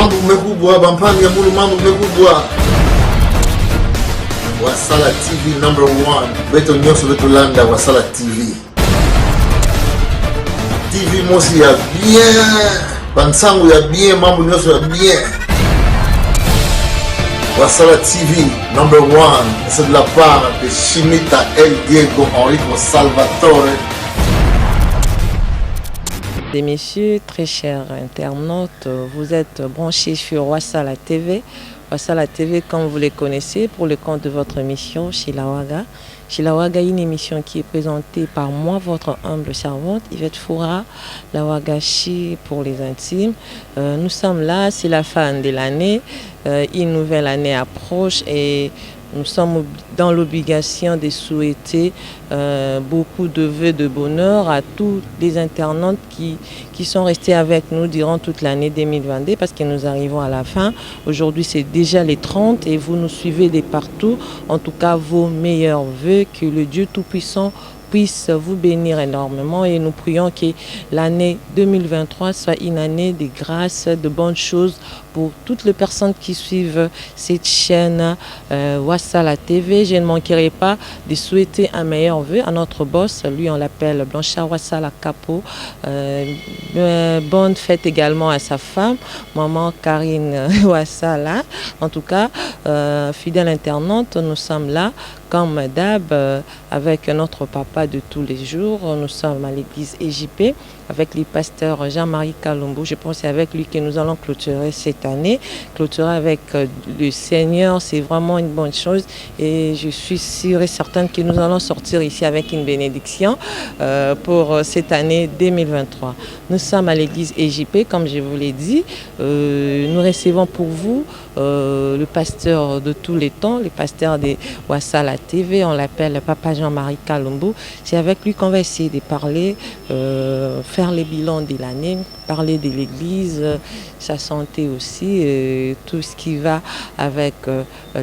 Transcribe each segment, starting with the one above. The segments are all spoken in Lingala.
mambo mekubwa bampani ya mulu mambo mekubwa Wasala TV #1 beto nyonso beto landa Wasala TV TV mosi ya bien bansangu ya bien mambo nyonso ya bien Wasala TV #1 c'est de la part de Chimita El Diego Enrico Salvatore. Mesdames et messieurs, très chers internautes, vous êtes branchés sur Wasala TV. Wasala TV, comme vous les connaissez, pour le compte de votre émission Chilawaga. Chilawaga, une émission qui est présentée par moi, votre humble servante, Yvette Foura, la Wagashi pour les intimes. Nous sommes là, c'est la fin de l'année, une nouvelle année approche et nous sommes dans l'obligation de souhaiter beaucoup de vœux de bonheur à tous les internautes qui sont restés avec nous durant toute l'année 2022 parce que nous arrivons à la fin. Aujourd'hui, c'est déjà les 30 et vous nous suivez de partout. En tout cas, vos meilleurs vœux, que le Dieu Tout-Puissant puisse vous bénir énormément et nous prions que l'année 2023 soit une année de grâce, de bonnes choses pour toutes les personnes qui suivent cette chaîne Wasala TV. Je ne manquerai pas de souhaiter un meilleur vœu à notre boss, lui on l'appelle Blanchard Wasala Capo. Bonne fête également à sa femme, maman Karine Wasala. En tout cas, fidèle internaute, nous sommes là comme d'hab avec notre papa de tous les jours. Nous sommes à l'église EJP avec le pasteur Jean-Marie Kalumbo. Je pense que c'est avec lui que nous allons clôturer cette année. Clôturer avec le Seigneur, c'est vraiment une bonne chose. Et je suis sûre et certaine que nous allons sortir ici avec une bénédiction pour cette année 2023. Nous sommes à l'église EJP, comme je vous l'ai dit. Nous recevons pour vous le pasteur de tous les temps, le pasteur de Wasala TV. On l'appelle Papa Jean-Marie Kalumbo. C'est avec lui qu'on va essayer de parler, faire les bilans de l'année, parler de l'église, sa santé aussi, tout ce qui va avec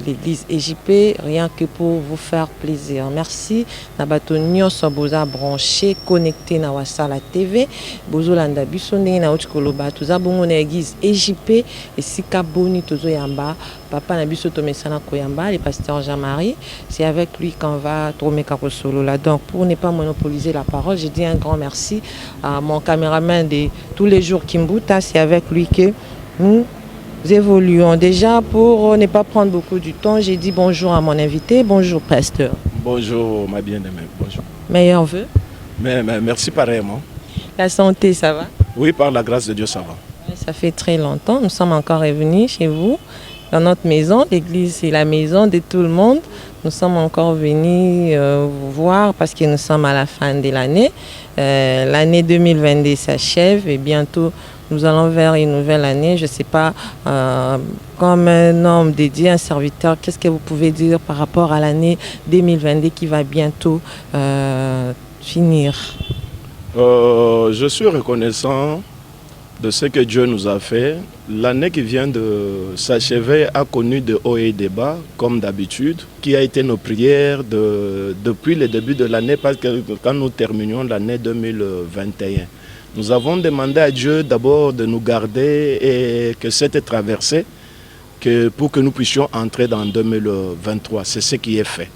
l'église EJP, rien que pour vous faire plaisir. Merci. Nabato nyonso boza branché, connecté na Wasala TV. Bozo landa biso ndenge na utikoloba tuza bongo na église EJP esika boni tozo yamba. Papa na biso tomesana koyamba, le pasteur Jean-Marie. C'est avec lui qu'on va tourner solo là. Donc pour ne pas monopoliser la parole, je dis un grand merci à mon caméraman de tous les jours Kimbuta. C'est avec lui que nous évoluons. Déjà, pour ne pas prendre beaucoup du temps, j'ai dit bonjour à mon invité. Bonjour, pasteur. Bonjour, ma bien-aimée. Bonjour. Meilleurs vœux. Mais merci pareillement. La santé, ça va? Oui, par la grâce de Dieu, ça va. Ça fait très longtemps. Nous sommes encore revenus chez vous, dans notre maison. L'église, c'est la maison de tout le monde. Nous sommes encore venus vous voir parce que nous sommes à la fin de l'année. L'année 2022 s'achève et bientôt nous allons vers une nouvelle année. Je ne sais pas, comme un homme dédié, un serviteur, qu'est-ce que vous pouvez dire par rapport à l'année 2022 qui va bientôt finir? Je suis reconnaissant de ce que Dieu nous a fait. L'année qui vient de s'achever a connu de hauts et de bas, comme d'habitude, qui a été nos prières depuis le début de l'année, parce que quand nous terminions l'année 2021, nous avons demandé à Dieu d'abord de nous garder et que cette traversée, pour que nous puissions entrer dans 2023, c'est ce qui est fait.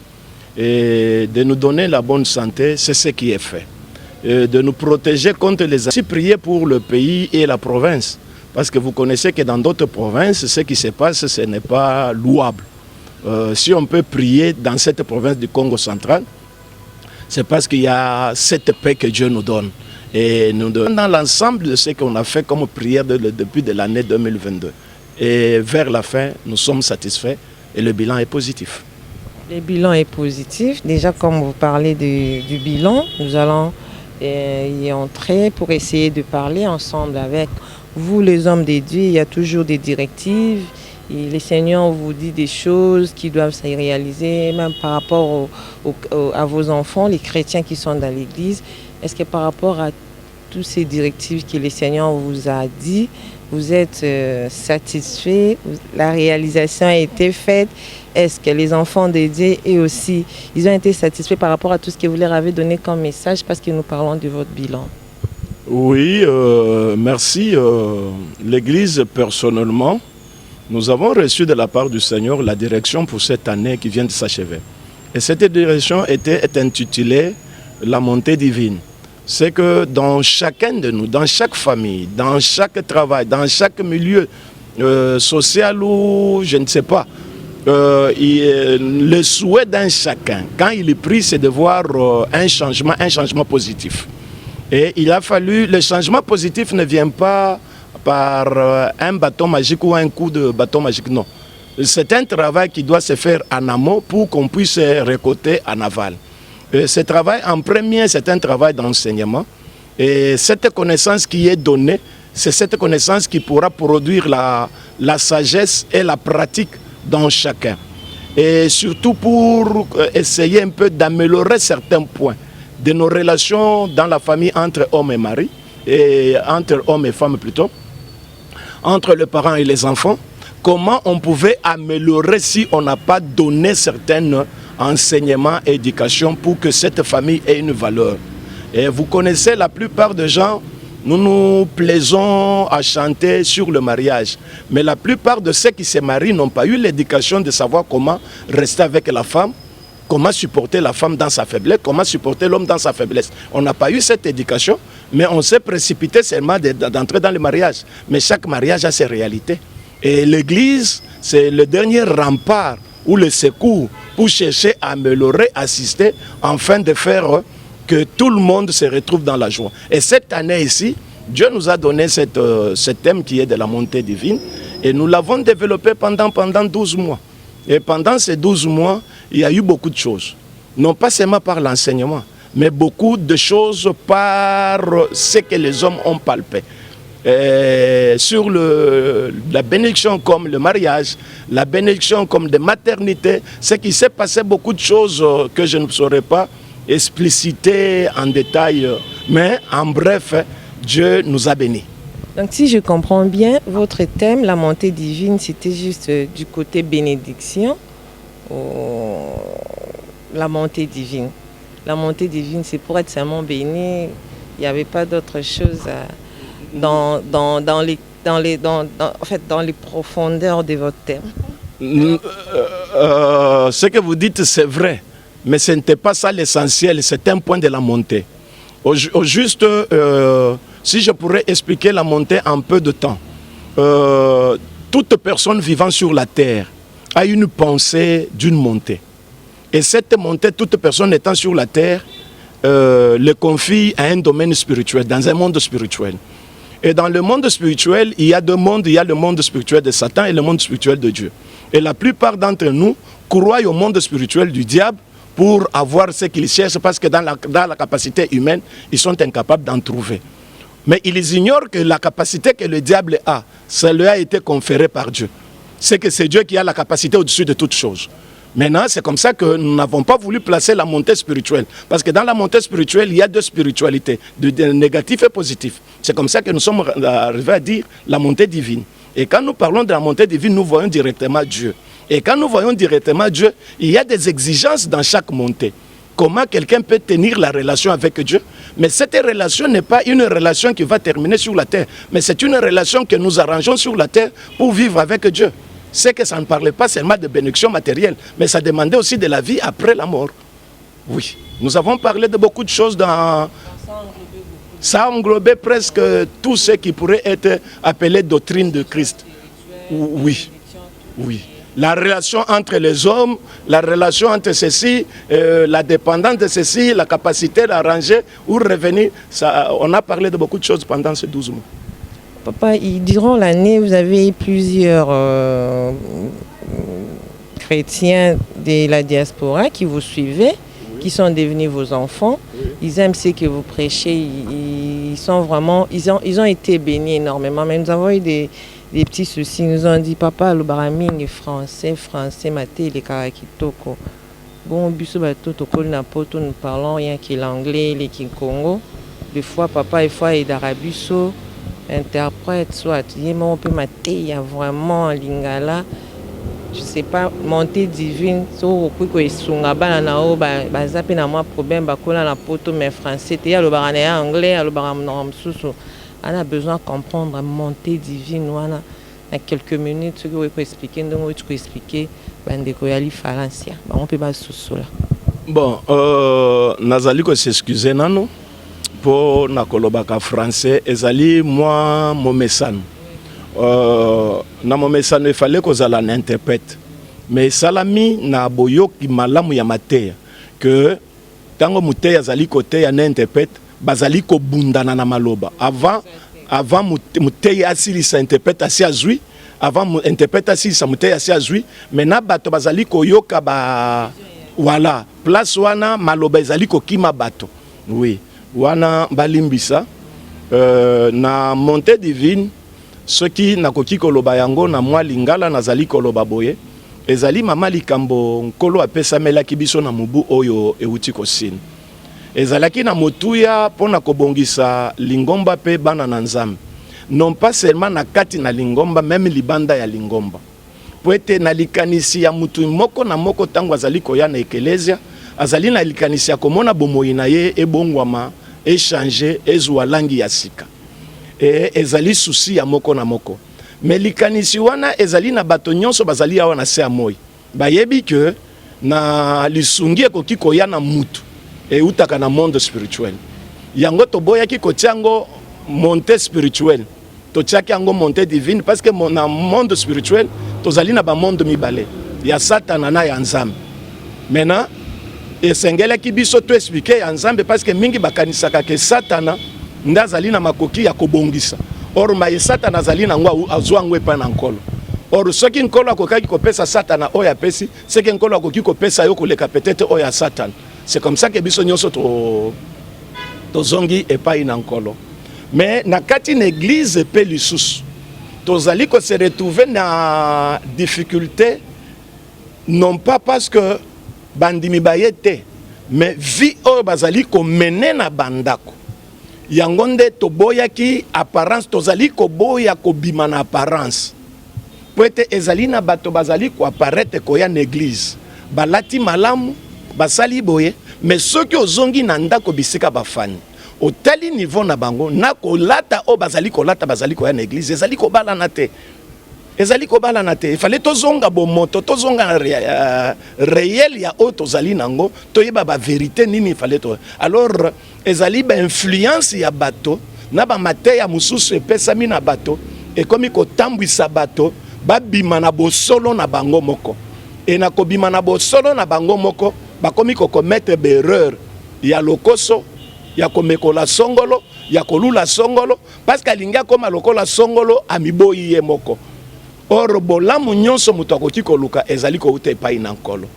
Et de nous donner la bonne santé, c'est ce qui est fait. Et de nous protéger contre les accidents. Prier pour le pays et la province. Parce que vous connaissez que dans d'autres provinces, ce qui se passe, ce n'est pas louable. Si on peut prier dans cette province du Congo central, c'est parce qu'il y a cette paix que Dieu nous donne. Et nous donnons dans l'ensemble de ce qu'on a fait comme prière depuis l'année 2022. Et vers la fin, nous sommes satisfaits et le bilan est positif. Le bilan est positif. Déjà, comme vous parlez du bilan, nous allons y entrer pour essayer de parler ensemble avec vous, les hommes de Dieu. Il y a toujours des directives. Et le Seigneur vous dit des choses qui doivent se réaliser, même par rapport à vos enfants, les chrétiens qui sont dans l'église. Est-ce que par rapport à toutes ces directives que le Seigneur vous a dit, vous êtes satisfait? La réalisation a été faite? Est-ce que les enfants de Dieu et aussi, ils ont été satisfaits par rapport à tout ce que vous leur avez donné comme message, parce que nous parlons de votre bilan? Oui, merci. L'Église, personnellement, nous avons reçu de la part du Seigneur la direction pour cette année qui vient de s'achever. Et cette direction est intitulée « La montée divine ». C'est que dans chacun de nous, dans chaque famille, dans chaque travail, dans chaque milieu social ou je ne sais pas, le souhait d'un chacun, quand il est pris, c'est de voir un changement positif. Et il a fallu, le changement positif ne vient pas par un bâton magique ou un coup de bâton magique, non. C'est un travail qui doit se faire en amont pour qu'on puisse récolter en aval. Ce travail, en premier, c'est un travail d'enseignement. Et cette connaissance qui est donnée, c'est cette connaissance qui pourra produire la sagesse et la pratique dans chacun. Et surtout pour essayer un peu d'améliorer certains points de nos relations dans la famille entre hommes et mari, et entre hommes et femmes plutôt, entre les parents et les enfants, comment on pouvait améliorer si on n'a pas donné certains enseignements et éducations pour que cette famille ait une valeur. Et vous connaissez, la plupart des gens, nous nous plaisons à chanter sur le mariage. Mais la plupart de ceux qui se marient n'ont pas eu l'éducation de savoir comment rester avec la femme, comment supporter la femme dans sa faiblesse, comment supporter l'homme dans sa faiblesse. On n'a pas eu cette éducation, mais on s'est précipité seulement d'entrer dans le mariage. Mais chaque mariage a ses réalités. Et l'Église, c'est le dernier rempart ou le secours pour chercher à améliorer, assister, afin de faire que tout le monde se retrouve dans la joie. Et cette année ici, Dieu nous a donné ce thème qui est de la montée divine, et nous l'avons développé pendant 12 mois. Et pendant ces 12 mois, il y a eu beaucoup de choses. Non pas seulement par l'enseignement, mais beaucoup de choses par ce que les hommes ont palpé. Sur la bénédiction comme le mariage, la bénédiction comme des maternités, c'est qu'il s'est passé beaucoup de choses que je ne saurais pas expliciter en détail. Mais en bref, Dieu nous a bénis. Donc si je comprends bien, votre thème, la montée divine, c'était juste du côté bénédiction ou la montée divine. La montée divine, c'est pour être seulement béni. Il n'y avait pas d'autre chose dans les profondeurs de votre thème. Ce que vous dites, c'est vrai. Mais ce n'était pas ça l'essentiel, c'est un point de la montée. Au juste, si je pourrais expliquer la montée en peu de temps. Toute personne vivant sur la terre a une pensée d'une montée. Et cette montée, toute personne étant sur la terre, le confie à un domaine spirituel, dans un monde spirituel. Et dans le monde spirituel, il y a deux mondes. Il y a le monde spirituel de Satan et le monde spirituel de Dieu. Et la plupart d'entre nous croient au monde spirituel du diable pour avoir ce qu'ils cherchent, parce que dans la capacité humaine, ils sont incapables d'en trouver. Mais ils ignorent que la capacité que le diable a, ça lui a été conféré par Dieu. C'est que c'est Dieu qui a la capacité au-dessus de toutes choses. Maintenant, c'est comme ça que nous n'avons pas voulu placer la montée spirituelle. Parce que dans la montée spirituelle, il y a deux spiritualités, de négatif et positif. C'est comme ça que nous sommes arrivés à dire la montée divine. Et quand nous parlons de la montée divine, nous voyons directement Dieu. Et quand nous voyons directement Dieu, il y a des exigences dans chaque montée. Comment quelqu'un peut tenir la relation avec Dieu? Mais cette relation n'est pas une relation qui va terminer sur la terre, mais c'est une relation que nous arrangeons sur la terre pour vivre avec Dieu. C'est que ça ne parlait pas seulement de bénédiction matérielle, mais ça demandait aussi de la vie après la mort. Oui, nous avons parlé de beaucoup de choses dans... Ça a englobé presque tout ce qui pourrait être appelé doctrine de Christ. Oui, oui. La relation entre les hommes, la relation entre ceci, la dépendance de ceci, la capacité d'arranger ou revenir. Ça, on a parlé de beaucoup de choses pendant ces 12 mois. Papa, durant l'année, vous avez plusieurs chrétiens de la diaspora qui vous suivaient, qui sont devenus vos enfants. Ils aiment ce que vous prêchez. Ils ont été bénis énormément. Mais nous avons eu des petits soucis. Ils nous ont dit, papa, le baraming est français, maté, les karakitoko. Bon, biso bato tokol na poto, nous parlons rien que l'anglais, les Congo. Des fois, papa, il faut aller d'Arabie, interprète, soit, on peut mater, il y a vraiment lingala. je sais pas, montée divine, so ko esunga bana na o baza pe na moi problème bakola na poto mais français te ya lo barane ya anglais ya lo baram na msusu. On a besoin de comprendre montée divine wana na quelques minutes ce que vous expliquer ndongo tu expliquer bandeko ya li Falancia. Ba on peut ba susu là. Bon, nazali ko s'excuser nano pour na kolobaka français ezali moi momesano. Na momesano il fallait que zala un interprète. Mais salami na boyoki malamu ya mateya que tango muteya zali côté ya interprète bazali ko bundana na maloba avant muteya asili sa interprète asi azui avant interprète asili sa muteya asi azui maintenant bato bazali ko yoka ba voilà place wana maloba ezali ko kima bato oui wana balimbisa na montée divine ceux qui nakoki koloba yango na mwa lingala nazali koloba boye ezali mama likambo nkolo apesamelaki biso na mubu oyo euti kosini ezalaki na motuya pona kobongisa lingomba pe bana na nzambe non pas seulement na kati na lingomba même libanda ya lingomba po ete na likanisi ya mutu moko na moko tango azali koya na ekelesia azali na likanisi ya komona bomoi na ye ebongwama échanger ezwa langi ya sika ezali souci ya moko na moko mais likanisi wana ezali na bato nyonso bazali awa na se ya moi bayebi ke na lisungi ekoki koya na mutu eutaka na monde spirituel yango toboyaki kotia yango montée spirituelle totiaki yango montée divine parce que na monde spirituel tozali na bamonde mibale ya satana na ya nzambe maintenant esengelaki biso to expliquer ya nzambe parce que mingi bakanisaka ke satana nda azali na makoki ya kobongisa or maye satana azali nango azwa ngo epa na nkolo or soki nkolo akokaki kopesa satana oyo apesi seki nkolo akoki kopesa yo koleka peut-être oyo ya satana. C'est comme ça que biso nyonso tozongi epai na nkolo mais na kati na église pe lisusu tozali ko se retrouver na difficulté non pas parce que bandimi bayete mais vie oyo bazali ko mener na bandako yango nde toboyaki apparence tozali koboya kobima na apparence po ete ezali na bato bazali ko apparaître koya na église balati malamu basali boye mais ceux qui ozongi na ndako bisika bafani otali niveau na bango na kolata o bazali kolata bazali koya na église ezali kobalana te il fallait tozonga bomoto tozonga réel ya o tozali nango toyeba ba vérité nini il fallait to alors ezali ba influence ya bato na ba mateya mususu epesami na bato e komi kotambwisa bato babima na bosolo na bango moko e na kobima na bosolo na bango moko bakomi ko commettre erreur ya lokoso ya komekola songolo ya kolula songolo parce que alinga koma lokola songolo amiboyi ye moko or bolamu nyonso muto akoki koluka ezali ko uta epai na nkolo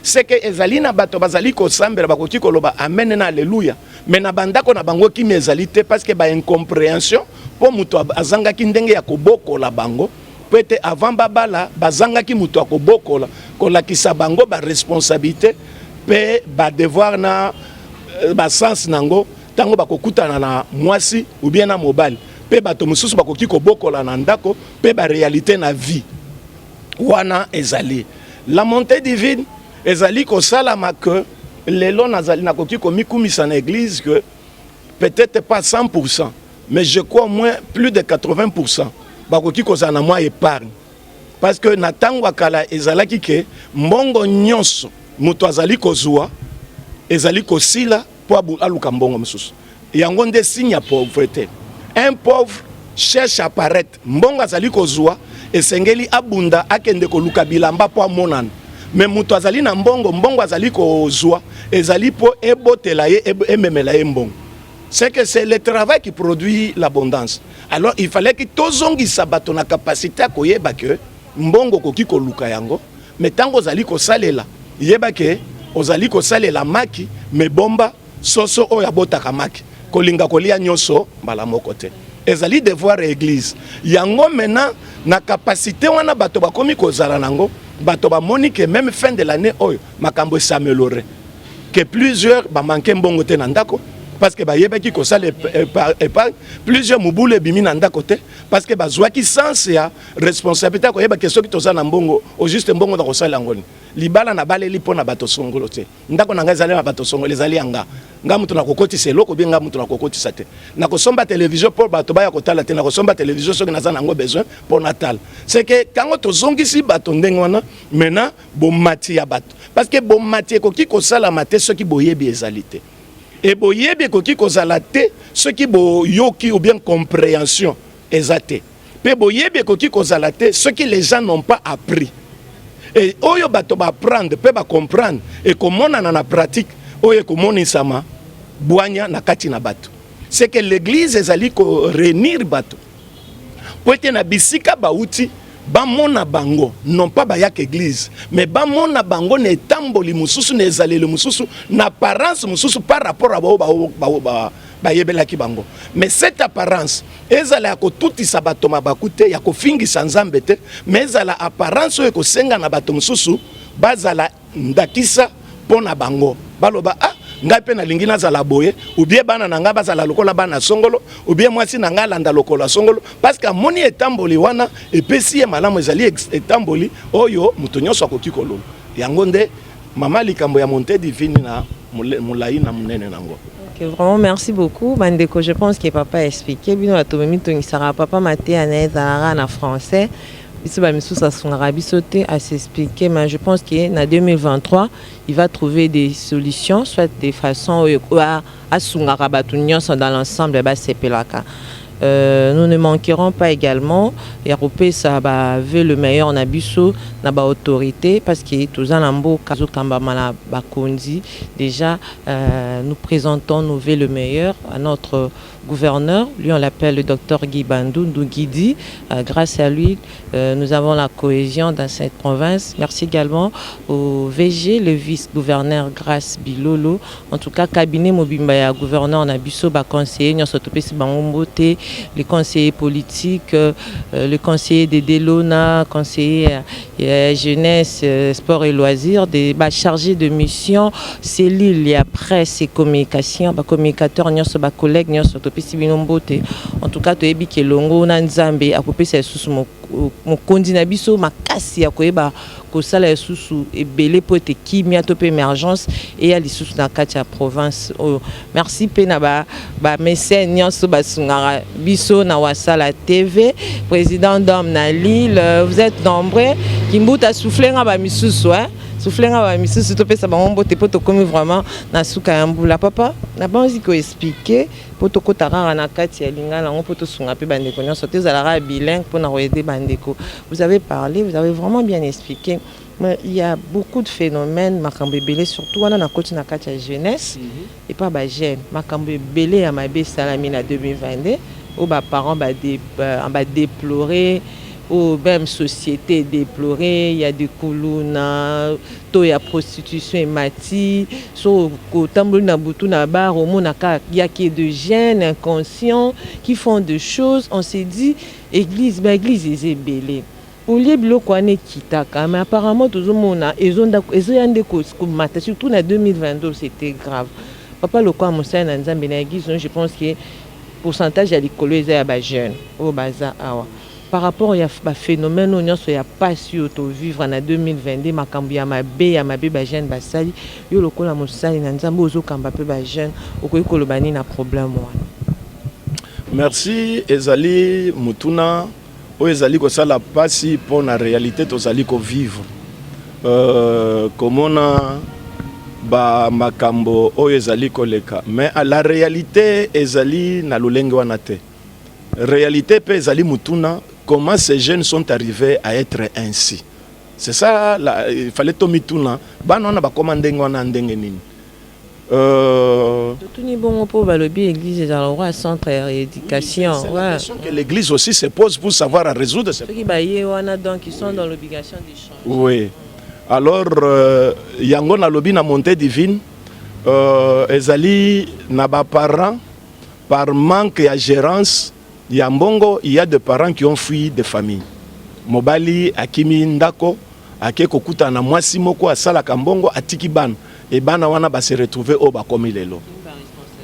c'est que ezali na bato bazali ko sambela bakoki koloba amen na alléluia mais na bandako na bango kimi ezali te parce que ba incompréhension po muto azangaki ndenge ya kobokola bango peut-être avant babala bazangaki muto akobokola kolakisa bango ba responsabilité pe ba devoir na ba sens nango tango bakokutana na mwasi ou bien na mobile pe bato mususu bakoki kobokola na ndako pe ba réalité na vie wana ezali la montée divine ezali ko salama que lelo nazali nakoki komikumisa na église que peut-être pas 100% mais je crois au moins plus de 80% bakoki kozala na mwa épargne parce que na tango akala ezalaki ke mbongo nyonso muto azali kozwa ezali kosila po aluka mbongo mususu yango nde signe ya pauvreté. Un pauvre cherche à paraître mbongo azali kozwa esengeli abunda akende koluka bilamba po amonana mais muto azali na mbongo azali kozwa ezali po ebotela ye ememela ye mbongo. C'est que c'est le travail qui produit l'abondance. Alors il fallait que tozongisa bato na capacité à koyeba ke mbongo koki koluka yango mais tango ozali kosalela yeba ke ozali kosalela maki mais bomba soso oyo abotaka maki kolinga kolia nyonso mbala moko te ezali devoir église yango maintenant na capacité wana bato bakomi kozala nango bato bamoni ke même fin de l'année oyo makambo s'améliorer que plusieurs ba manquer mbongo te na ndako parce que bayebaki kosala épargne plusieurs mobulu ebimi na ndako te parce que bazwaki sens ya responsabilité koyeba ke soki toza na mbongo au juste mbongo na kosala ngoni libala na baleli mpona bato songolo te ndako na ngai ezali na bato songolo ezali yanga nga mutu na kokotisa eloko bien nga mutu na kokotisa te na kosomba télévision pour bato baya kotala te na kosomba télévision soki naza nango besoin pour natal c'est que kango tozongisi bato ndenge wana maintenant bomati ya bato parce que bomati ekoki kosala mate soki boyebi ezali te et boyebi ekoki kozala te soki boyoki ou bien compréhension ezate pe boyebi ekoki kozala te soki les gens n'ont pas appris et oyo bato ba apprendre pe ba comprendre et komona na pratique oyo komonisama bwanya na kati na bato c'est que l'église ezali ko réunir bato po ete na bisika bauti bamona bango non pas bayak église mais bamona bango na etamboli mususu na ezaleli mususu na apparence mususu par rapport à bayebelaki bango mais cette apparence ezala ya kotutisa bato mabaku te ya kofingisa nzambe te mais ezala apparence oyo ekosenga na bato mususu bazala ndakisa mpona bango baloba ngai pe nalingi nazala boye ou bien bana na ngai bazala lokola bana songolo ou bien mwasi na ngai alanda lokola songolo parce que amoni etamboli wana epesi ye malamu ezali etamboli oyo moto nyonso akoki kololo yango nde mama likambo ya monte divine na molai na monene nango. Vraiment, merci beaucoup. Bandeko, je pense que papa a expliqué. Bino la tomemi tonisara papa maté en français. Biso ba misu sa sungara bisote à s'expliquer, mais je pense que en 2023, il va trouver des solutions, soit des façons à sungara batunyon dans l'ensemble ba sepelaka. Nous ne manquerons pas également Yaropé ça veut le meilleur en abisso na ba autorité parce que tous en ambo kazo kamba mala bakondi déjà nous présentons nous veut le meilleur à notre gouverneur, lui on l'appelle le docteur Guy Bandou Guidi. Grâce à lui nous avons la cohésion dans cette province. Merci également au VG, le vice-gouverneur Grace Bilolo, en tout cas cabinet mobimba ya gouverneur en abisso ba conseiller nyosotopesi bangombote, les conseillers politiques, le conseiller de Delona, conseiller jeunesse, sport et loisirs, des chargés de mission, cellule, il y a presse et communication, communicateurs, nos collègues, nos en tout cas, tu es bien longo nanzambe à couper ses sous mon condinabiso makasi ya koyeba kosala susu ebele po te kimia to pe émergence et ya lisusu na kati ya province. Merci pe na ba mécène nyonso basungara biso na Wasala TV, président d'homme na Lille, vous êtes nombreux kimbuta souffler nga ba misusu souffler nga ba misusu to pe sa ba mbote po to komi vraiment na suka ya mbula papa na banzi ko expliquer po to kotara na kati ya lingala ngo po to sunga pe bandeko nyonso te zala bilingue pour na aider bandeko. Vous avez parlé, vous avez vraiment bien expliqué. Mais il y a beaucoup de phénomènes makambo belé surtout on a côté na kati ya jeunesse et pas ba jeune makambo belé ya mabe salami na 2022 où ba parents ba déplorer ou même société déplorée, il y a des colonna, il y a prostitution et mati, so il y a de jeunes inconscients qui font des choses, on s'est dit église est belle. Au lieu de l'okwane kitaka, mais apparemment tout le monde a surtout en 2022 c'était grave. Papa le quoi monsieur Nanzambe na église, je pense que pourcentage à l'école est jeune au bazar awa. Par rapport à un phénomène où il n'y a pas su vivre en 2022, makambu ya mabe ba jeune basali yo lokola mosali na nzambe ozo kamba pe ba jeune okoyi kolobani na problème wana. Merci ezali mutuna o ezali ko sala pasi pour na réalité tozali ko vivre komona ba makambo o ezali koleka mais à la réalité ezali na lolenge wana te. Réalité pe ezali mutuna. Comment ces jeunes sont arrivés à être ainsi? C'est ça, il fallait tomituna. Banana ba commander ngona ndenge nini. Tout ni bon pour balobi église et alors roi centre éducation. C'est la question que l'église aussi se pose pour savoir résoudre ces problèmes. Donc ils sont dans l'obligation d'échanger. Oui. Alors yango na lobi na montée divine ezali na ba parents par manque de gérance. Yambongo, il y a des parents qui ont fui des familles. Mobali, akimi ndako, ake kokuta na mwasi moko asala kambongo atiki ban. Et bana wana ba se retrouver au ba komi lelo.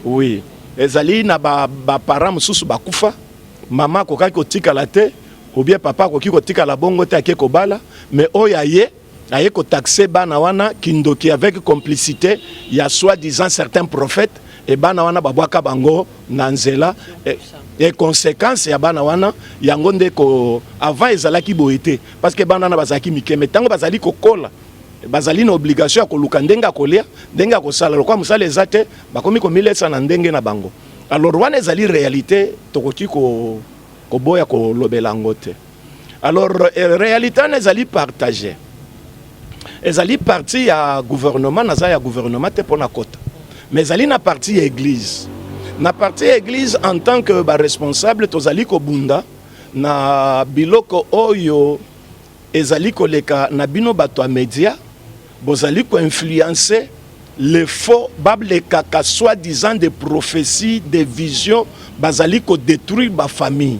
Oui. Ezali na ba parents mususu bakufa. Maman kokaki kotikala te ou bien papa koki kotikala bongo te ake kobala, mais oya ye aye ko taxer bana wana kindoki avec complicité ya soi-disant certains prophètes et bana wana babwaka bango na nzela et conséquence ya bana wana yango nde ko avant ezalaki boyete parce que bana wana bazalaki mikeme tango bazali kokola bazali na obligation ya koluka ndenge akolia ndenge akosala lokwa mosala eza te bakomi komilesa na ndenge na bango. Alors wana ezali réalité tokoki koboya kolobela yango te. Alors réalité wana ezali partagée, ezali parti ya gouvernement naza ya gouvernement te mpona kota, mais ezali na parti ya église. Na parti ya église en tant que responsable tozali kobunda na biloko oyo ezali koleka na bino bato ya média, bozali ko-influencer les faux bablekaka soi-disant des prophéties, des visions, bazali ko-détruire ba famille.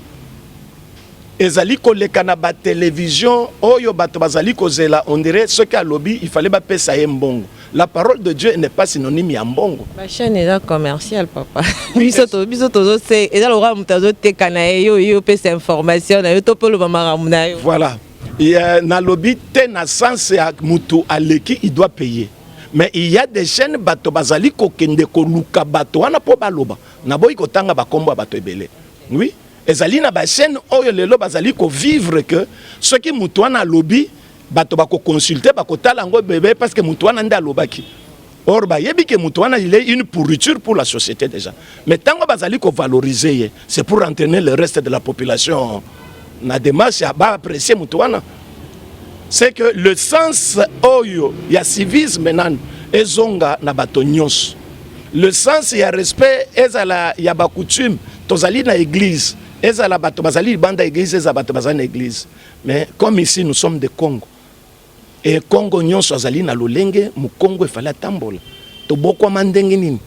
Ezali koleka na ba télévision oyo bato bazali kozela, on dirait ce qu'à lobby il fallait ba pesa mbongo. La parole de Dieu n'est pas synonyme ya mbongo. La chaîne est là commerciale, papa. Bisoto c'est et là le roi mutazo te kanae yo pesa information na yo to polo mama na yo. Voilà. Et na lobby te na sens ya mutu aleki il doit payer. Mais il y a des chaînes bato bazali kokende ko luka bato wana po baloba. Na boy ko tanga ba kombo bato ebele. Oui. Ezali na ba chaîne oyo lelo bazali ko vivre que ce qui mutu wana lobby bato bako consulter bako tala ngo bébé parce que mutu wana nda lobaki. Or ba yebi que mutu wana il est une pourriture pour la société déjà. Mais tango bazali ko valoriser, c'est pour entraîner le reste de la population na démarche ya ba apprécier mutu wana. C'est que le sens oyo ya civisme nan ezonga na bato nyos. Le sens ya respect ezala ya ba coutume tozali na église. Ezala bato bazali banda église ezala bato bazali na église. Mais comme ici nous sommes de Congo. Et Congo nyonso azali na lolenge mu Congo efala tambola. To bokwa mandenge nini?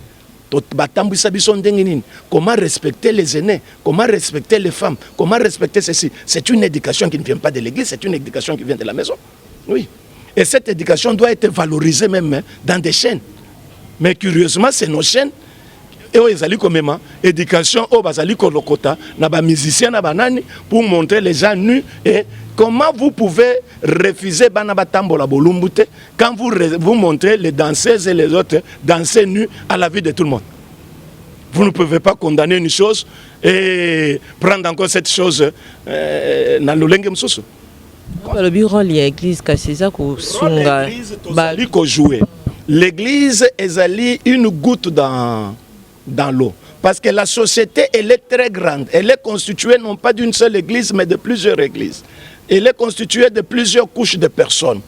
To batambisa biso ndenge nini? Comment respecter les aînés? Comment respecter les femmes? Comment respecter ceci? C'est une éducation qui ne vient pas de l'église, c'est une éducation qui vient de la maison. Oui. Et cette éducation doit être valorisée même dans des chaînes. Mais curieusement, c'est nos chaînes et ezali komema éducation au bazali kolokota na ba musiciens na banani pour montrer les gens nus. Et comment vous pouvez refuser bana batambola bolumbute quand vous montrez les danseuses et les autres danser nus à la vue de tout le monde? Vous ne pouvez pas condamner une chose et prendre encore cette chose dans le lenge msusu. Le bureau de l'église c'est ça ko sunga bali ko jouer. L'église est une goutte dans l'eau. Parce que la société, elle est très grande. Elle est constituée non pas d'une seule église, mais de plusieurs églises. Elle est constituée de plusieurs couches de personnes.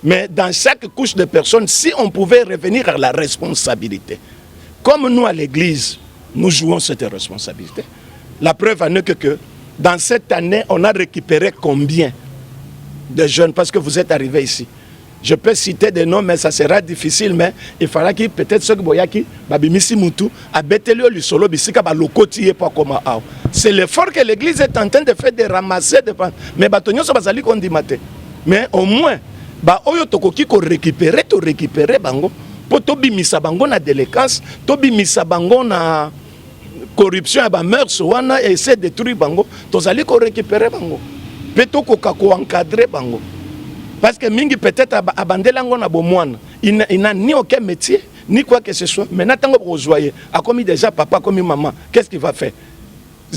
Mais dans chaque couche de personnes, si on pouvait revenir à la responsabilité, comme nous à l'église, nous jouons cette responsabilité. La preuve en est que dans cette année, on a récupéré combien de jeunes, parce que vous êtes arrivés ici. Je peux citer des noms, mais ça sera difficile, mais il faudra qu'il peut-être ceux qui babimisi mutu abeteli lu solo bisika ba lokoti pas comme ah. C'est l'effort que l'église est en train de faire de ramasser de mais batonyo so bazali kondimate. Mais au moins ba oyo tokoki ko récupérer bango po to bimisa bango na délinquance, to bimisa bango na corruption ba mœurs wana et essayer de détruire bango, tozali ko récupérer bango. Pe to ko encadrer bango. Parce que mingi peut-être abandelango na bomwana, il n'a ni aucun métier, ni quoi que ce soit. Maintenant, tant que vous voyez, a commis déjà papa, commis maman, qu'est-ce qu'il va faire?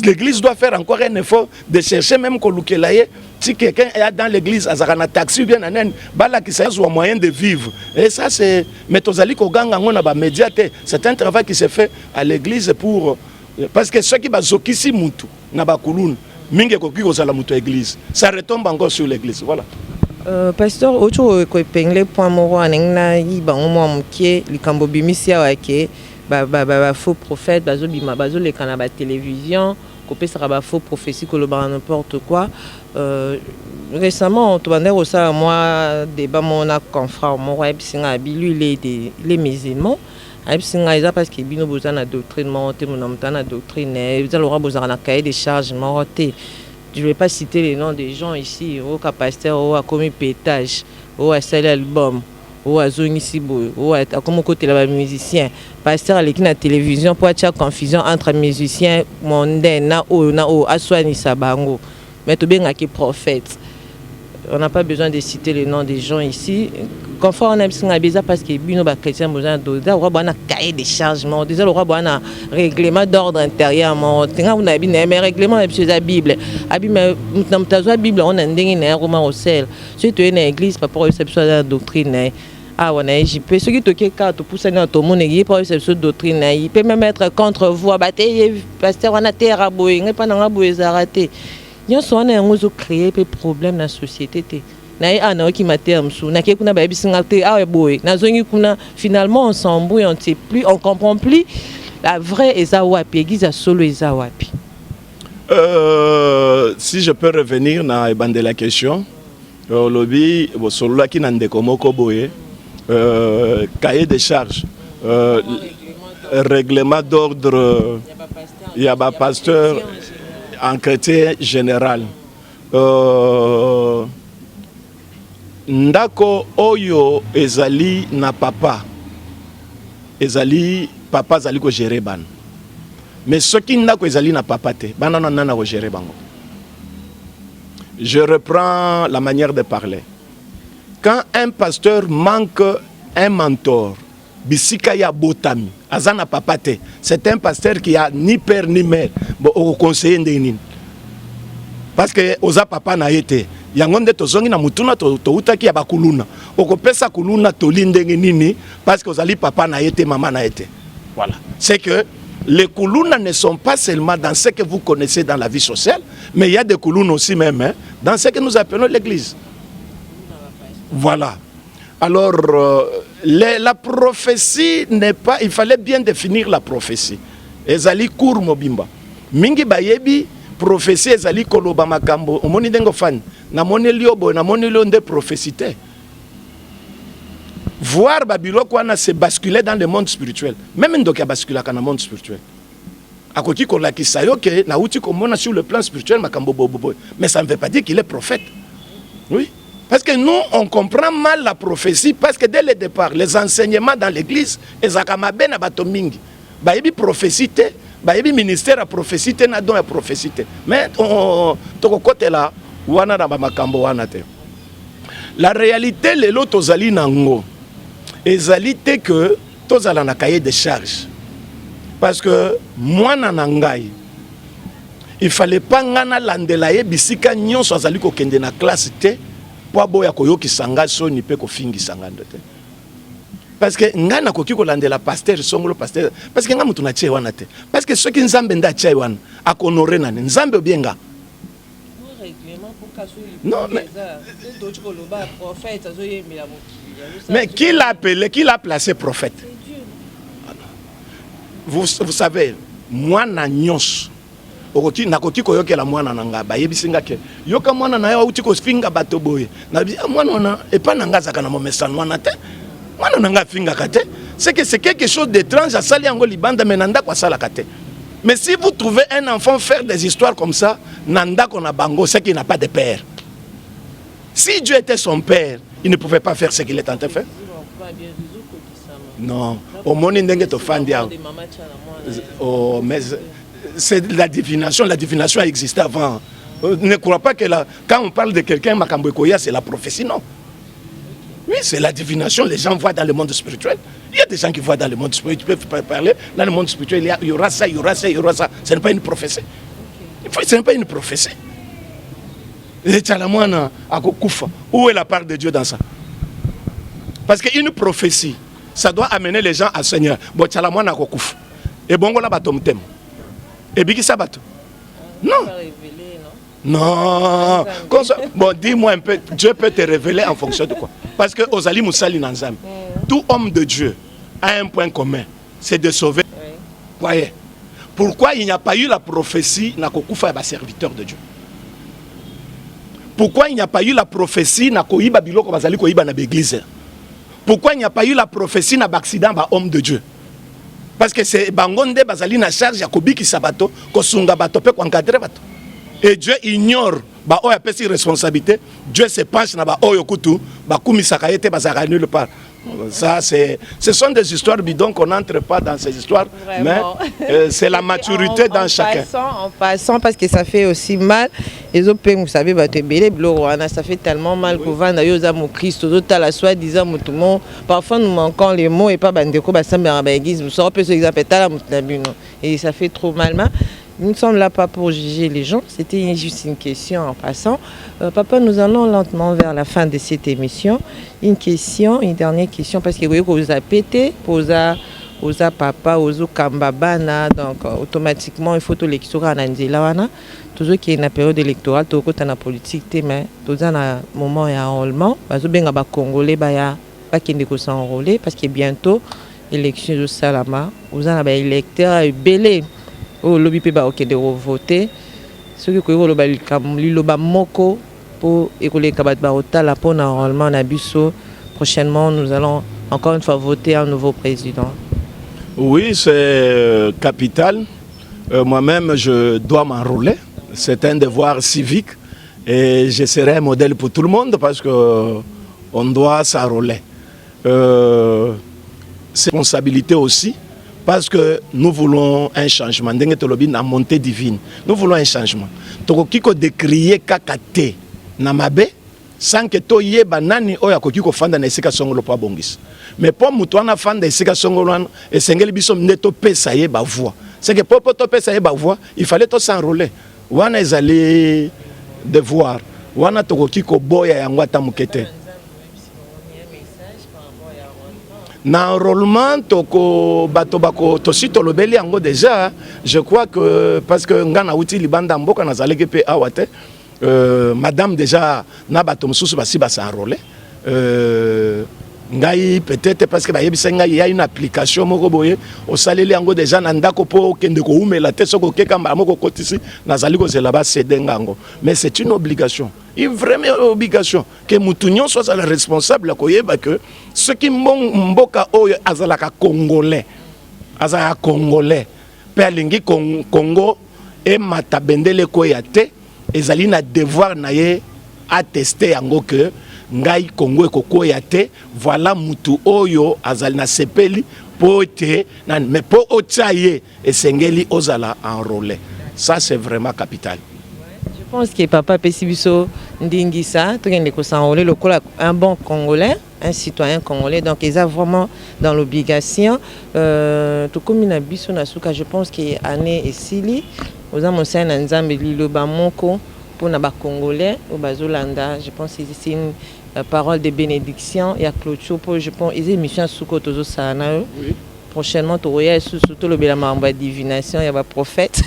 L'église doit faire encore un effort de chercher même Kolukelaye. Si quelqu'un est dans l'église, azarana taxi ou bien nanen, bala qui s'est un moyen de vivre. Et ça c'est metozali ko ganga ngona ba médiaté. C'est un travail qui se fait à l'église pour parce que ceux qui bazokisi mutu na bakulun, mingi koki kozala mutu église. Ça retombe encore sur l'église. Voilà. Pasteur autre ko pengle point moro anengna yiba omo mkie likambo bimisia wake ba faux prophète bazo bima bazo le kana ba télévision ko pesa ba faux prophétie ko le ba n'importe quoi. Récemment on tournait au ça moi débat mon a confrère mon web singa lui il est musulman singa isa parce que bino bozana doctrine monté mon amtana doctrine vous allez aura besoin na cahier des charges monté. Je ne vais pas citer les noms des gens ici, au pasteur, au a commis pétage, au a salé album, ou azongisi boy ou comme côté la musicien pasteur aleki na télévision pour avoir confusion entre musicien mondain na o aswani sabango mais to benga ki prophète. On n'a pas besoin de citer les noms des gens ici. Confort on a besoin parce que bino ba chrétien besoin de roi bana cahier des chargements déjà le roi bana règlement d'ordre intérieur mon tinga on a bien mais règlement de la Bible abi mais mtazo Bible on a ndenge na roman au sel si tu es dans l'église pas pour réception de la doctrine ah on a JP ceux qui toquent carte pour ça dans tout monde est pour réception de doctrine il peut même être contre vous abattre pasteur on a terre boy pas dans boy zaraté yon so on a un créer des problèmes dans la société na ana qui materme sou na kuna ba bisinga te ah boy na zongi kuna finalement on s'embrouille on sait plus on comprend plus la vraie ezawapi église solo ezawapi. Si je peux revenir na de la question lobby solo la ki nande komoko boye cahier de charges règlement d'ordre il y a ba pasteur en chrétien général ndako oyo ezali na papa ezali papa zali ko gérer ban mais ce qui ndako ezali na papa te bana nana ko gérer bango. Je reprends la manière de parler. Quand un pasteur manque un mentor bisika ya botami azana papa te c'est un pasteur qui a ni père ni mère bon au conseiller ndeni parce que oza papa na été yango nde tozongi na mutuna toutaki ya bakuluna okopesa kuluna tolindenge nini parce que ozali papa na été maman na été. Voilà, c'est que les kuluna ne sont pas seulement dans ce que vous connaissez dans la vie sociale mais il y a des kuluna aussi même hein, dans ce que nous appelons l'église. Voilà. Alors la prophétie n'est pas, il fallait bien définir la prophétie. Ezali cour mobimba mingi bayebi prophétie ezali koloba makambo omoni dengo fan na moni liobo na moni londe prophécité. Voir Babylone quoi se basculer dans le monde spirituel. Même ndoki basculer dans le monde spirituel. Akoki kola kisayo ke na uti komona sur le plan spirituel makambo bobo. Mais ça ne veut pas dire qu'il est prophète. Oui. Parce que nous, on comprend mal la prophétie parce que dès le départ, les enseignements dans l'église, ezakamabe na bato mingi. Bayebi prophétie te, bayebi ministère à prophétie te na don à prophétie te. Mais toko kote la wana na makambo wana te. La réalité le lot tozali nango. Ezali te que tozala na cahier de charges. Parce que moi nanangai il fallait pas ngana landela ye bisika nyonso azali ko kende na classe te. Boya koyoki sanga soni pe ko fingi sangando te parce que ngana koki ko landela pasteur songolo pasteur parce que nga mutu na tie wana te parce que ceux qui nzambe nda tie wana akonorer nane nzambe obienga non mais qui l'a appelé, qui l'a placé prophète? Vous savez moi na nyos okoti nakoti koyoke la mwana nanga bayebisinga ke yoka mwana na yo uti ko finga bato boye na mwana na et pas nanga zaka na momesano wana te mwana nanga finga kate c'est que c'est quelque chose d'étrange à sali yango libanda menanda kwa sala kate. Mais si vous trouvez un enfant faire des histoires comme ça nanda kona bango c'est qu'il n'a pas de père. Si Dieu était son père il ne pouvait pas faire ce qu'il est en train de faire. Non au monde ndenge to fandi oh mais c'est la divination a existé avant. Ne crois pas que quand on parle de quelqu'un, c'est la prophétie, non. Oui, c'est la divination, les gens voient dans le monde spirituel. Il y a des gens qui voient dans le monde spirituel, tu peux parler, dans le monde spirituel, il y aura ça, il y aura ça, il y aura ça. Ce n'est pas une prophétie. Ce n'est pas une prophétie. Où est la part de Dieu dans ça? Parce qu'une prophétie, ça doit amener les gens à Seigneur. Et bon, là, et biki sabato. Non. Non. Bon, dis-moi un peu, Dieu peut te révéler en fonction de quoi? Parce que Ozali Moussali Nanzam, tout homme de Dieu a un point commun, c'est de sauver. Voyez. Pourquoi il n'y a pas eu la prophétie na kokufa ba serviteur de Dieu? Pourquoi il n'y a pas eu la prophétie na koyiba biloko bazali koyiba na l'église? Pourquoi il n'y a pas eu la prophétie na accident ba homme de Dieu? Parce que c'est bangonde bazali na charge ya kobiki sabato ko sunga bato pe ko encadrer bato. Et Dieu ignore ba oya pesi responsabilité. Dieu se penche na ba oyo kutu ba kumisaka yete bazaka nulle part. Ça, ce sont des histoires bidons qu'on n'entre pas dans ces histoires. Vraiment. Mais c'est la maturité dans chacun. En passant, parce que ça fait aussi mal. Les autres, vous savez, ça fait tellement mal qu'on va dans Christ, la soi-disant, parfois nous manquons les mots et pas bandeko, et ça fait trop mal. Nous ne sommes là pas pour juger les gens, c'était juste une question en passant. Papa, nous allons lentement vers la fin de cette émission. Une dernière question, parce que vous avez pété, aux papa, aux kambabana, donc automatiquement il faut tout l'électorat en Andilawana. Toujours qu'il y a une période électorale, tout le temps politique, mais tout dans un moment d'enrôlement, parce que les Congolais ne sont enrôlés parce que bientôt l'élection de Salama, vous avez des électeurs belés. Au lobby peut de voter ce que le moko pour écouler kabatbarota la pour normalement nabiso prochainement nous allons encore une fois voter un nouveau président. Oui, c'est capital. Moi-même je dois m'enrôler, c'est un devoir civique et je serai un modèle pour tout le monde parce que on doit s'enrôler. C'est responsabilité aussi. Parce que nous voulons un changement. Na montée divine. Nous voulons un changement. Tokoko décrier kakate namabe sans que to yeba nani oya kokiko fanda na esika songolo pa bongis. Mais pour mutuana fanda esika songolo et sengeli biso neto pesa yeba voix. C'est que pour to pesa yeba voix, il fallait to s'enrôler. Wana ezali devoir. Wana tokoko boya yangwata mukete. Na enrôlement toko bato bako tosi tolobeli yango déjà je crois que parce que ngana uti libanda mboka nazaleke pe awate madame déjà na bato mususu basi ba s'enrôler ngai peut-être parce que ba yebisa ngai ya une application moko boye o saleli yango déjà na ndako po kende ko umela te soko keka moko kotisi nazali ko zela ba sedengango mais c'est une obligation. Une vraie obligation que Moutounion soit le responsable que ceux qui mboka oyo azalaka congolais pelingi Congo et matabendele koyate ezali na devoir na ye attester yango que ngai Congo ekokoyate voilà mutu oyo azali na sepeli pote mais po otaye esengeli ozala enrôlé. Ça c'est vraiment capital. Je pense que papa Pessibiso Ndingisa, un bon Congolais, un citoyen congolais, donc ils sont vraiment dans l'obligation. Tout comme il a biso nasuka, je pense qu'il est année et sili, aux amoncens nzambe liloba moko pour naba congolais au bazolanda. Je pense que c'est une parole de bénédiction. Il y a clôture pour je pense les émissions suko tozo sana. Prochainement, tu auras surtout le bilan divination, il y a un prophète.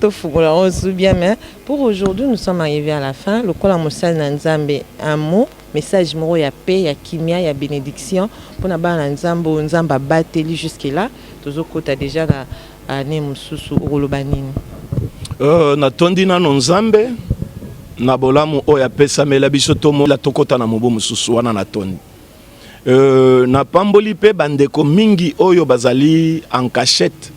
On se souvient, mais pour aujourd'hui, nous sommes arrivés à la fin. Le Kola Moussal Nanzambe, un mot, message moro, il y a paix, il y a kimia, il y a bénédiction. Pour Naba Nanzambo, Nzamba Bateli jusque-là, tous au côté déjà à Nemususu, Urolobanine. Na tondina Nzambe, na bolamu oya pesa mela biso tomo la tokota na mobo mususu wana na tondi. Na pamboli pe bandeko mingi oyo bazali en cachette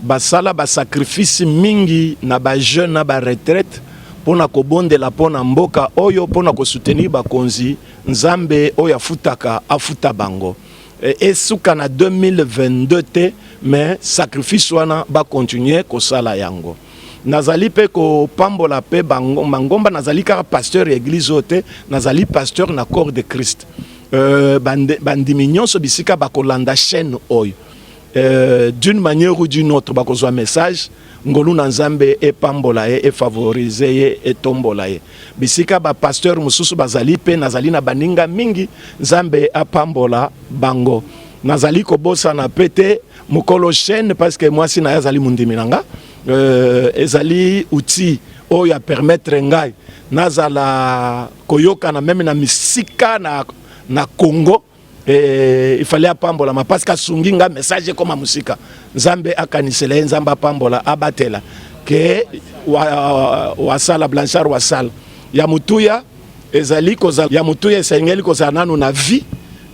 basala ba sacrifice mingi na ba jeune na ba retraite pona ko bondela pona mboka oyo pona ko soutenir ba konzi nzambe oyo afutaka afuta bango et suka na 2022 te mais sacrifice wana ba continuer ko sala yango nazali pe ko pambola pe bango mangomba nazali ka pasteur église ote nazali pasteur na corps de Christ. Bandimignon so bisika bakolanda chaîne oyo d'une manière ou d'une autre bakozwa message ngolu na nzambe e pambola e favoriser e tombola e bisika ba pasteur mususu bazali pe nazali na baninga mingi nzambe a pambola bango nazali ko bossa na pete mukolo chaîne parce que moi si na yazali mundiminanga ezali outil oyo a permettre ngai nazala koyoka na même na misika na Congo il fallait apambola ma parce que sunginga message comme musika nzambe akanisela nzamba pambola abatela que wasala blanchard wasala ya mutuya ezali koza ya mutuya esengeli koza nanu na vie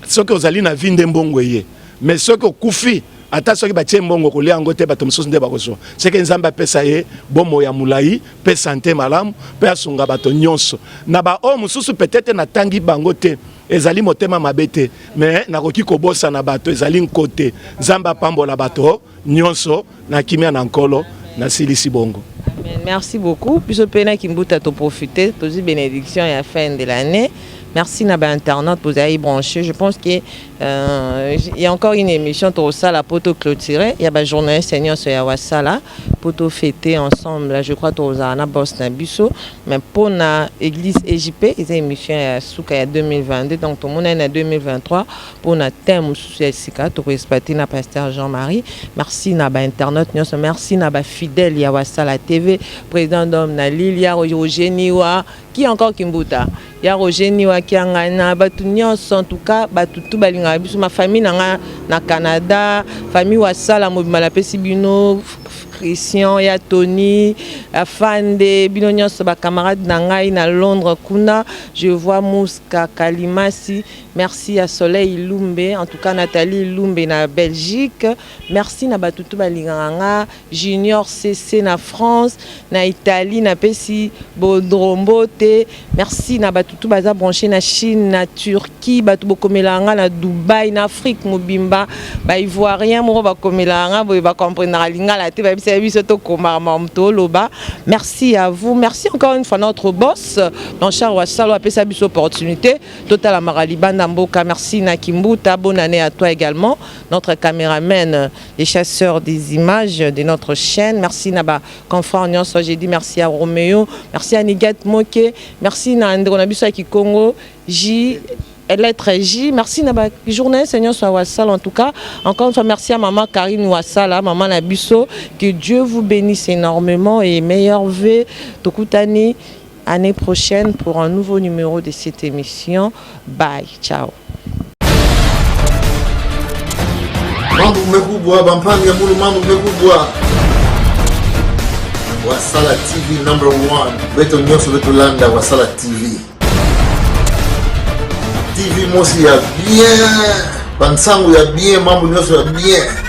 soki ozali na vie ndembongo ye mais soki okufi ata soki batie mbongo kolia ngo te bato mosusu nde bakozwa seke nzambe apesa ye bomo ya mulai pe santé malamu pe asunga bato nyonso na ba o mosusu peut-être na tangi bango te ezali motema mabete mais nakoki kobosa na bato ezali nkote nzambe apambola bato nyonso na kimia na nkolo na silisi bongo. Amen. Merci beaucoup. Puis au Pénin qui m'a profité, aussi bénédiction à la fin de l'année. Merci Naba Internet pour y brancher. Je pense qu'il y a encore une émission pour ça, la poteau clôturée. Il y a une journée Seigneur sur Yawasala, poteau fêté ensemble. Je crois que à na boss na biso, mais pour la église EJP, ils ont une émission à Souka 2022, donc tout le monde est en 2023 pour notre thème sous Sika, pour respecter na pasteur Jean-Marie. Merci Naba Internet, merci Naba fidèle Yawasala TV, président d'homme na Lilia Roger Niwa, qui encore Kimbuta. Il y a Roger Niwa qui a en tout cas, ma famille na Canada, famille Wassala, Malapesi Bino, Christian, il y a Tony, Fande, Bino ba camarade Nangai na Londres, Kuna, je vois Mouska, Kalimasi, merci à Soleil Lumbe, en tout cas Nathalie Lumbe na Belgique, merci na Batutu Balinganga, Junior CC na France, na Italie, na Pesi Bodrombote, merci na Batutu Baza branché na Chine, na Turquie, Batu Bokomelanga na Dubaï, na Afrique, Mobimba, ba Ivoirien, Moro Bakomelanga, ba comprendre la linga la TV. Merci à vous. Merci encore une fois notre boss, Blanchard Wassalo, a fait sa opportunité. Total Amaraliban Namboka, merci Nakimbuta. Bonne année à toi également. Notre caméraman, les chasseurs des images de notre chaîne. Merci Naba Confrère Nyon, j'ai dit merci à Roméo. Merci à Nigat Moke. Merci à Andronabiso Kikongo. J. Lettre J, merci Naba journée Seigneur soit Wassal en tout cas. Encore une fois merci à maman Karine Wassala, maman Nabiso, que Dieu vous bénisse énormément et meilleurs vœux Tokutani année prochaine pour un nouveau numéro de cette émission. Bye, ciao. Wassala TV number 1. Beto Nyoso Beto Landa Wassala TV. TV mosi ya bien, Bansangu ya bien, mambo nyoso ya bien.